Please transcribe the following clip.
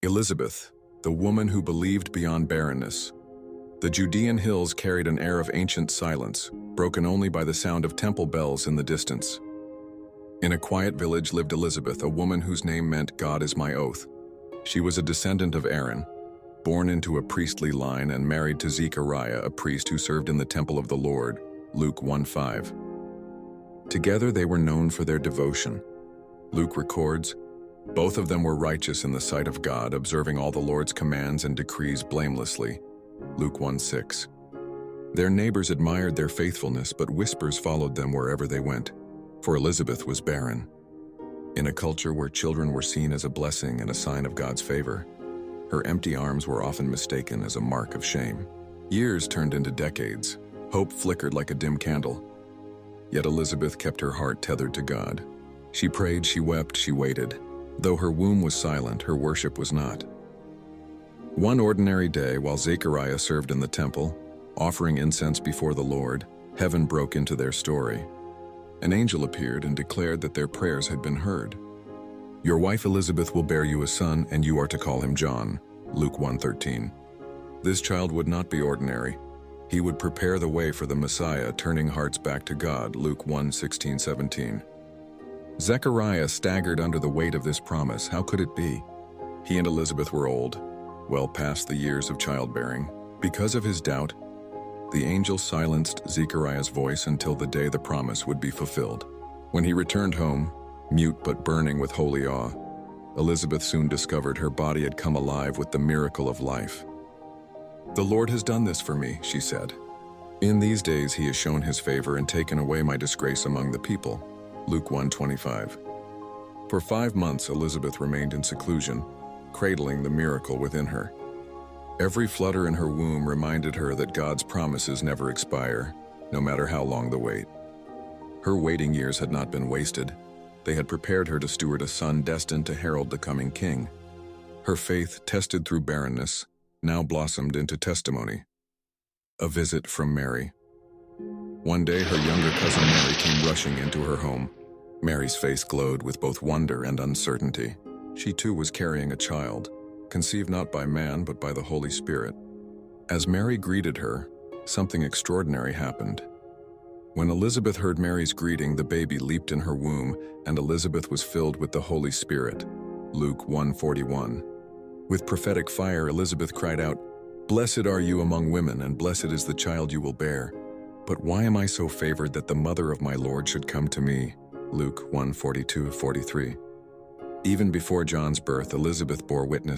Elizabeth, the woman who believed beyond barrenness. The Judean hills carried an air of ancient silence, broken only by the sound of temple bells in the distance. In a quiet village lived Elizabeth, a woman whose name meant "God is my oath." She was a descendant of Aaron, born into a priestly line and married to Zechariah, a priest who served in the temple of the Lord, Luke 1:5. Together they were known for their devotion. Luke records, "Both of them were righteous in the sight of God, observing all the Lord's commands and decrees blamelessly." Luke 1:6. Their neighbors admired their faithfulness, but whispers followed them wherever they went, for Elizabeth was barren. In a culture where children were seen as a blessing and a sign of God's favor, her empty arms were often mistaken as a mark of shame. Years turned into decades. Hope flickered like a dim candle. Yet Elizabeth kept her heart tethered to God. She prayed, she wept, she waited. Though her womb was silent, her worship was not. One ordinary day, while Zechariah served in the temple, offering incense before the Lord, heaven broke into their story. An angel appeared and declared that their prayers had been heard. "Your wife Elizabeth will bear you a son, and you are to call him John." Luke 1:13. This child would not be ordinary. He would prepare the way for the Messiah, turning hearts back to God. Luke 1:16-17. Zechariah staggered under the weight of this promise. How could it be? He and Elizabeth were old, well past the years of childbearing. Because of his doubt, the angel silenced Zechariah's voice until the day the promise would be fulfilled. When he returned home, mute but burning with holy awe, Elizabeth soon discovered her body had come alive with the miracle of life. "The Lord has done this for me," she said. "In these days he has shown his favor and taken away my disgrace among the people." Luke 1:25. For 5 months Elizabeth remained in seclusion, cradling the miracle within her. Every flutter in her womb reminded her that God's promises never expire, no matter how long the wait. Her waiting years had not been wasted. They had prepared her to steward a son destined to herald the coming king. Her faith, tested through barrenness, now blossomed into testimony. A visit from Mary. One day, her younger cousin Mary came rushing into her home. Mary's face glowed with both wonder and uncertainty. She too was carrying a child, conceived not by man but by the Holy Spirit. As Mary greeted her, something extraordinary happened. When Elizabeth heard Mary's greeting, the baby leaped in her womb, and Elizabeth was filled with the Holy Spirit. Luke 1:41. With prophetic fire, Elizabeth cried out, "Blessed are you among women, and blessed is the child you will bear. But why am I so favored that the mother of my Lord should come to me?" Luke 1:42-43. Even before John's birth, Elizabeth bore witness